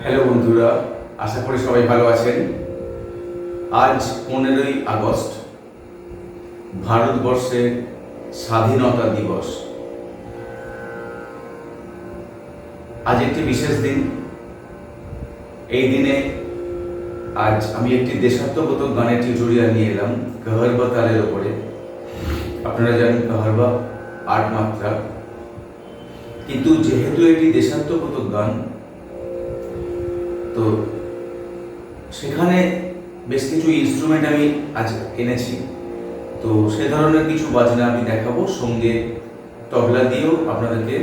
Hello বন্ধুরা, আশা করি সবাই ভালো আছেন। আজ 15ই আগস্ট, ভারতবর্ষের স্বাধীনতা দিবস। আজ একটি বিশেষ দিন। এই দিনে আজ আমি একটি দেশাত্মবোধক গানের টিউটোরিয়াল নিয়ে এলাম কাহারবা তালের ওপরে। আপনারা জানেন কাহারবা 8 মাত্রা, কিন্তু যেহেতু এটি দেশাত্মবোধক গান, তো সেখানে বেশ কিছু ইনস্ট্রুমেন্ট আমি আজ এনেছি। তো সে ধরনের কিছু বাজনা আমি দেখাবো, সঙ্গে তবলা দিয়েও আপনাদেরকে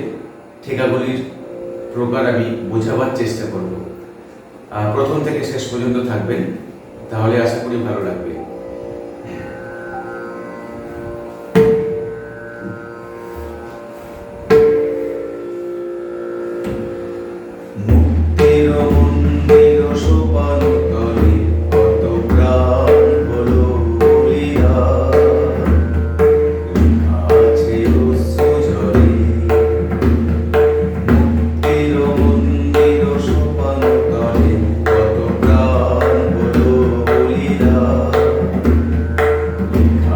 ঠেকাগুলির প্রকার আমি বোঝাবার চেষ্টা করব। প্রথম থেকে শেষ পর্যন্ত থাকবেন, তাহলে আশা করি ভালো লাগবে। মুক্তিরো মন্দিরো শোপানো তলে কত প্রাণ হলো বলিয়া, আছে অশ্রু ঝরে। মুক্তিরো মন্দিরো শোপানো তলে কত প্রাণ হলো বলিয়া,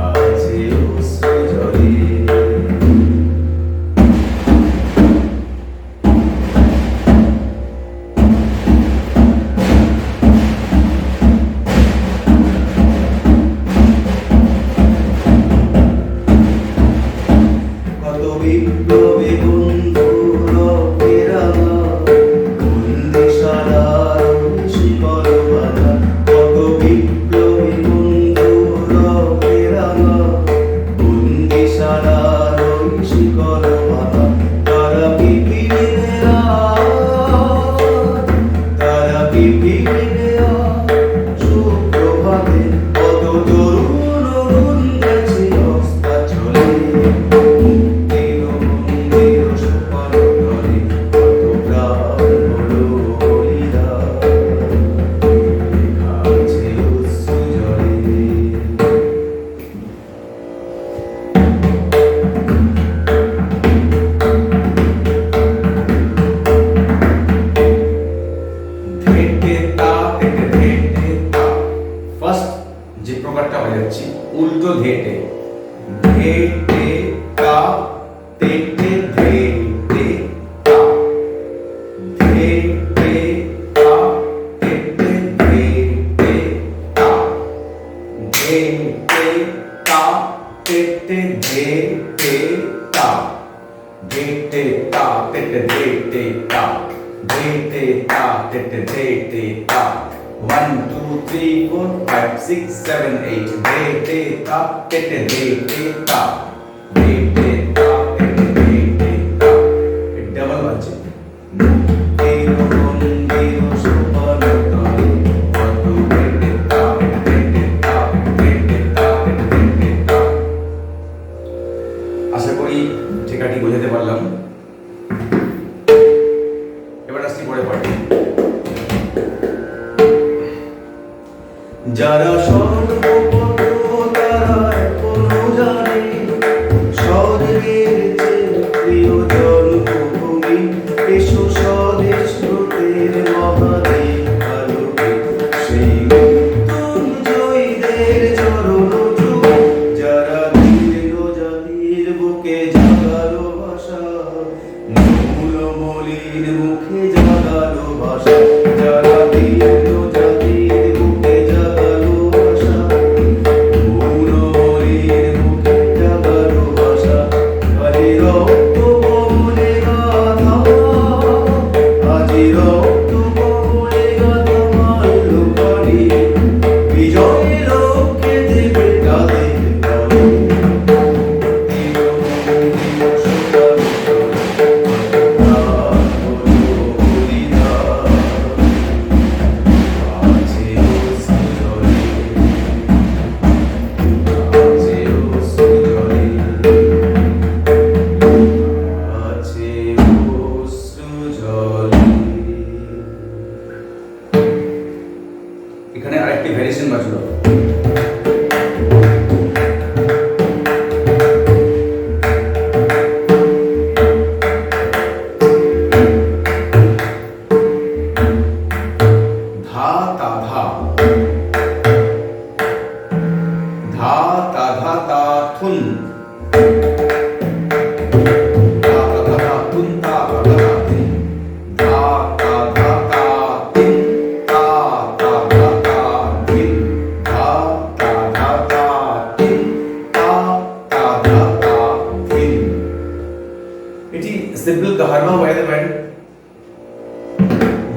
আছে অশ্রু ঝরে। বিপ্লবী বন্ধু রকেরা বন্দি সারার শিকল বাধা, কত বিপ্লবী বন্ধু রকেরা বন্দি সারার শিকল বাধা। তারা কি ফিরে তারা কি ফিরে সুপ্রভাতে, কত তরুণ অরুণ গেছে অস্তাচলে। যে প্রকারটা বাজাচ্ছি উল্টো ধেটে, ধেটে তা তেটে ধেটে তা, ধেটে তা তেটে ধেটে তা, ধেটে তা তেটে ধেটে তা, ধেটে তা তেটে ধেটে তা, ধেটে তা তেটে ধেটে তা। 1 2 3 4 5 6 7 8 ধেটে তা তেটে ধেটে তা, ধেটে তা তেটে ধেটে তা। ডাবল বাজছে। মুক্তিরো মন্দিরো শোপানো তলে কত ধেটে তা ধেটে তা ধেটে তা ধেটে তা। আশা করি ঠেকাটি বোঝাতে পারলাম। এবার আসছি পরে পাঠে। যারা সর্বপত তারা এখনো জানে স্বর্গের চেয়ে প্রিয় জন্মভূমি। এসো স্বদেশ ব্রতের মহাদেব আলোকে, সেই মৃত্যুঞ্জয়ীদের চরণ চুমে। যারা দীর্ঘ জাতির বুকে জাগালো ভাষা, মূল মলিন মুখে জাগালো ভাষা। যারা দীর্ঘ জাতির বুকে জাগালো ভাষা, মূল মলিন মুখে জাগালো ভাষা। আজি রক্ত কমলে গাথা, আজি রক্ত কমলে গাথা মাল্য পানি। বিজয় লক্ষ্যে দেবে তাদের তলে। মুক্তিরো মন্দিরো শোপানো তলে কত প্রাণ হলো বলিয়া, আছে অশ্রু ঝরে, আছে অশ্রু ঝরে, আছে অশ্রু ঝরে। এখানে আরেকটি ভ্যারিয়েশন বাজলো।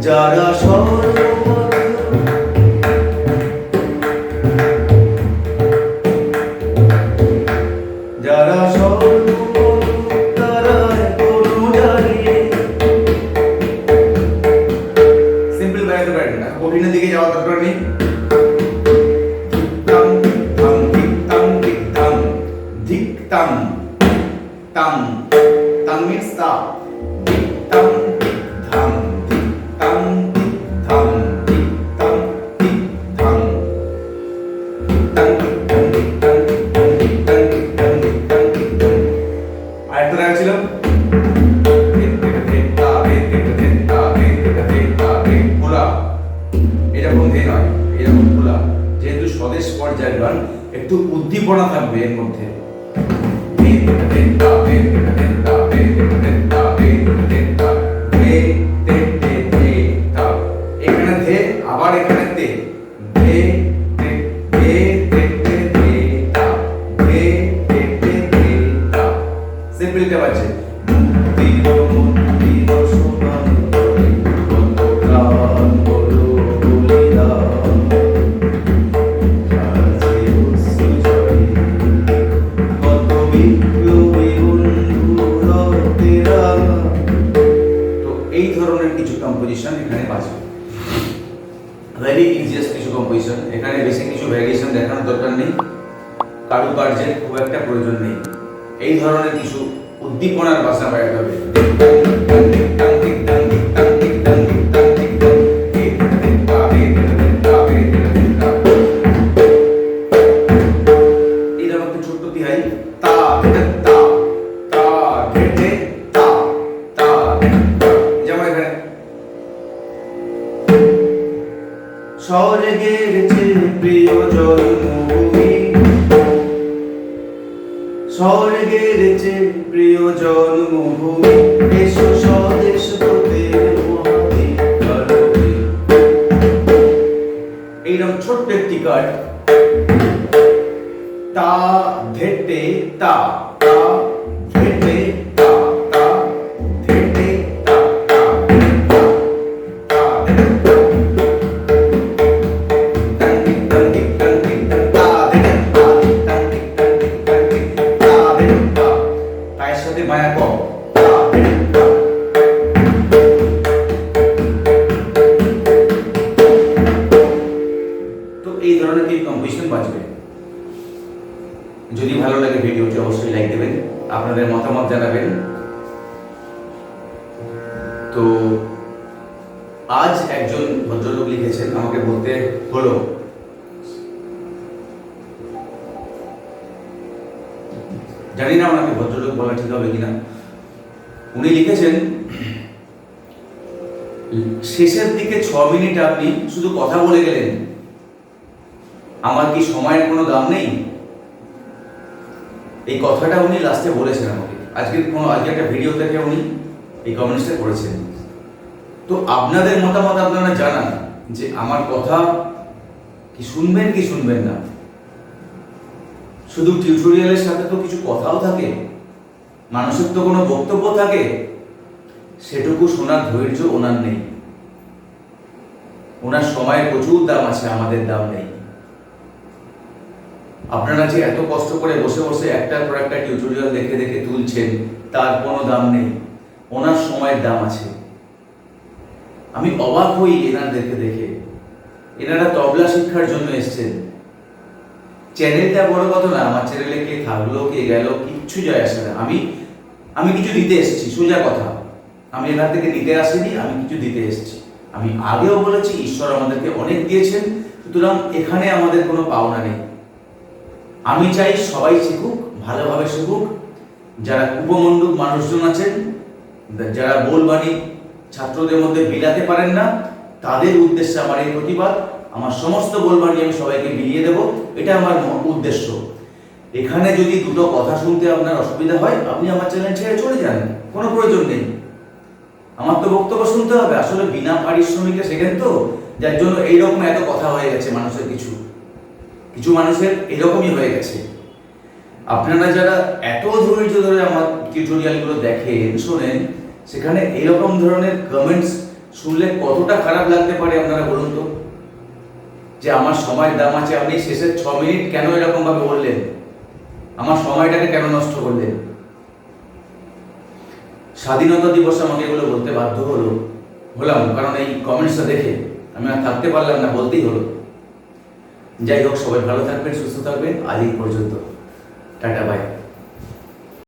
যারা যারা তারা কোনো জানে। সিম্পল বানাতে পারেন না, কঠিনের দিকে যাওয়ার দরকার নেই। Tam, tam, tam means stop. Dik tam, dik tham, dik tam, dik tham, dik tam, dik tham. Tam, dik tam, dik tam, dik tam, dik tam, dik tam, dik tam. আরেকটা রাগ ছিল। খোলা, এরকম ধে নয়, এরকম খোলা। যেহেতু স্বদেশ পর্যায়ের গান, একটু উদ্দীপনা থাকবে এর মধ্যে। এখানে ধে, আবার এখানে তে, ধে তে ধে তে তে ধে তা, ধে তে তে ধে তা। সিম্পলটা বাজে। মুক্তির মন্দির শোভানো তলে, কত প্রাণ বলো বলিদান, আছে উৎসজয়, কত বিপ্লবী বন্ধুরা তেরা। তো এই ধরনের কিছু কম্পোজিশন এখানে বাজবে। ভেরি ইজিয়েস্ট কিছু কম্পোজিশন, এখানে বেশি কিছু ভ্যারিয়েশন দেখানোর দরকার নেই, কারুকার্যের খুব একটা প্রয়োজন নেই। এই ধরনের কিছু উদ্দীপনার ভাষা বাজাতে হবে। এইরকম একটা ছোট্ট তিহাই তা তা তা ধে তা তা। যেমন এখানে স্বর্গের চেয়ে প্রিয় জন্মভূমি, স্বর্গের চেয়ে প্রিয় জন্মভূমি, এসো স্বদেশ তোদের মহাবিদ্যালয়ে। এইরকম ছোট্ট একটি কার্ড তা ধেটে তা তা ধেটে তা তা ধেটে তা তা তা পায়ের সাথে মায়া কম। তো এই ধরনের কি কম্পোজিশন বাজবে। যদি ভালো লাগে ভিডিওটি অবশ্যই লাইক দেবেন, আপনাদের মতামত জানাবেন। তো আজ একজন ভদ্রলোক লিখেছেন, আমাকে বলতে হলো, জানি না ওনাকে ভদ্রলোক বলা ঠিক হবে কিনা। উনি লিখেছেন শেষের দিকে 6 মিনিট আপনি শুধু কথা বলে গেলেন, আমার কি সময়ের কোনো দাম নেই। এই কথাটা উনি লাস্টে বলেছেন আমাকে, আজকে একটা ভিডিও থেকে উনি এই কমেন্টসটা করেছেন। তো আপনাদের মতামত আপনারা জানান যে আমার কথা কি শুনবেন কি শুনবেন না। শুধু টিউটোরিয়ালের সাথে তো কিছু কথাও থাকে, মানুষের তো কোনো বক্তব্য থাকে, সেটুকু শোনার ধৈর্য ওনার নেই। ওনার সময়ের প্রচুর দাম আছে, আমাদের দাম নেই। আপনারা যে এত কষ্ট করে বসে বসে একটার পর একটা টিউটোরিয়াল দেখে দেখে তুলছেন, তার কোনো দাম নেই। ওনার সময়ের দাম আছে। আমি অবাক হই এনাদেরকে দেখে। এনারা তবলা শিক্ষার জন্য এসছেন। চ্যানেলটা বড় কথা না, আমার চ্যানেলে কে থাকলো কে গেল কিচ্ছু যায় আসে না। আমি কিছু দিতে এসেছি, সোজা কথা। আমি এখান থেকে নিতে আসিনি, আমি কিছু দিতে এসেছি। আমি আগেও বলেছি ঈশ্বর আমাদেরকে অনেক দিয়েছেন, সুতরাং এখানে আমাদের কোনো পাওনা নেই। আমি চাই সবাই শিখুক, ভালোভাবে শিখুক। যারা উপমণ্ডপ মানুষজন আছেন, যারা বলবাণী ছাত্রদের মধ্যে বিলাতে পারেন না, তাদের উদ্দেশ্যে আমার এই প্রতিবাদ। আমার সমস্ত বলবাণী আমি সবাইকে বিলিয়ে দেব, এটা আমার উদ্দেশ্য। এখানে যদি দুটো কথা শুনতে আপনার অসুবিধা হয়, আপনি আমার চ্যানেল ছেড়ে চলে যান, কোনো প্রয়োজন নেই। আমার তো বক্তব্য শুনতে হবে, আসলে বিনা পারিশ্রমিকে শেখেন তো, যার জন্য এইরকম এত কথা হয়ে গেছে মানুষের। কিছু মানুষের এরকমই হয়ে গেছে। আপনারা যারা এত ধৈর্য ধরে আমার টিউটোরিয়ালগুলো দেখেন, শোনেন, সেখানে এরকম ধরনের কমেন্টস শুনলে কতটা খারাপ লাগতে পারে আপনারা বলুন তো, যে আমার সময়ের দাম আছে, আপনি শেষের 6 মিনিট কেন এরকম ভাবে বললেন, আমার সময়টাকে কেন নষ্ট করলেন। স্বাধীনতা দিবসে আমাকে এগুলো বলতে বাধ্য হলাম, কারণ এই কমেন্টসটা দেখে আমি আর থাকতে পারলাম না, বলতেই হলো। যাই হোক, সবাই ভালো থাকবেন, সুস্থ থাকবেন, আজ এই পর্যন্ত, টাটা বাই।